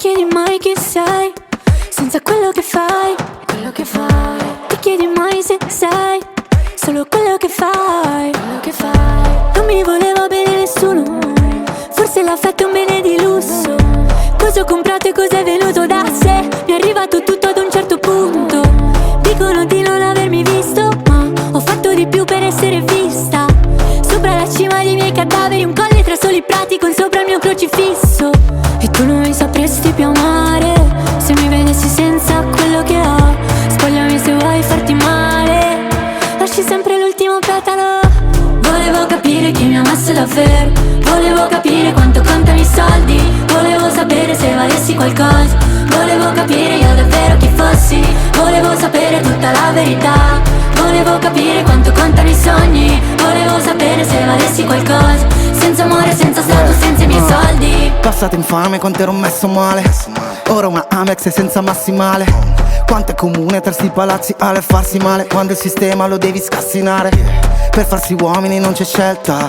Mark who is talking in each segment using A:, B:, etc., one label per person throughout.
A: chiedi mai chi sei, senza quello che fai, quello che fai. Ti chiedi mai se sei solo quello che fai, quello che fai. Non mi voleva bene nessuno, forse l'affetto è un bene di lusso. Cosa ho comprato e cosa è venuto da sé, mi è arrivato tutto ad un certo punto. Dicono di non avermi visto, ma ho fatto di più per essere vista. Sopra la cima dei miei cadaveri, un colle tra soli prati con sopra il mio crocifisso. E tu non mi sapresti più amare se mi vedessi senza quello che ho. Spogliami se vuoi farti male, lasci sempre l'ultimo petalo. Volevo capire chi mi amasse davvero, volevo capire quanto contano i soldi, volevo sapere se valessi qualcosa, volevo capire io davvero chi fossi, volevo sapere tutta la verità, volevo capire quanto contano i sogni, volevo sapere se valessi qualcosa, senza amore, senza stato, senza i miei soldi.
B: Passata infame quanto ero messo male, ora una Amex e senza massimale. Quanto è comune tra sti palazzi e farsi male, quando il sistema lo devi scassinare. Per farsi uomini non c'è scelta,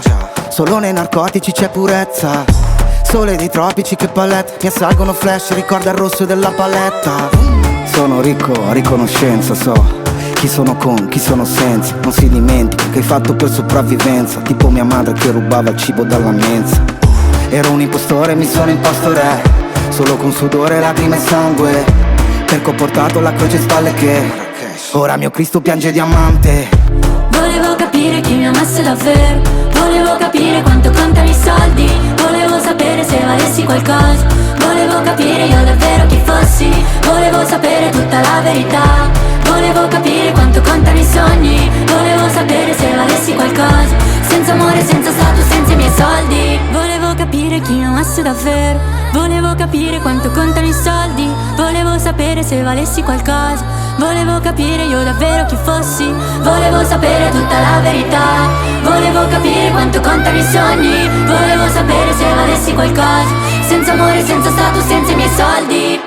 B: solo nei narcotici c'è purezza. Sole dei tropici che palette, mi assalgono flash, ricorda il rosso della paletta. Sono ricco a riconoscenza, so chi sono con, chi sono senza. Non si dimentica che hai fatto per sopravvivenza, tipo mia madre che rubava il cibo dalla mensa. Ero un impostore, mi sono imposto re, solo con sudore, lacrime e sangue, perché ho portato la croce in spalle che ora mio Cristo piange diamante.
A: Volevo capire chi mi amasse davvero, volevo capire quanto contano i soldi, volevo sapere se valessi qualcosa, volevo capire io davvero chi fossi, volevo sapere tutta la verità, volevo capire quanto contano i sogni, volevo sapere se valessi qualcosa, senza amore, senza status, senza i miei soldi. Volevo capire chi mi amasse davvero, volevo capire quanto contano i soldi, volevo sapere se valessi qualcosa, volevo capire io davvero chi fossi, volevo sapere tutta la verità, volevo capire quanto contano i sogni, volevo sapere se valessi qualcosa, senza amore, senza status, senza i miei soldi.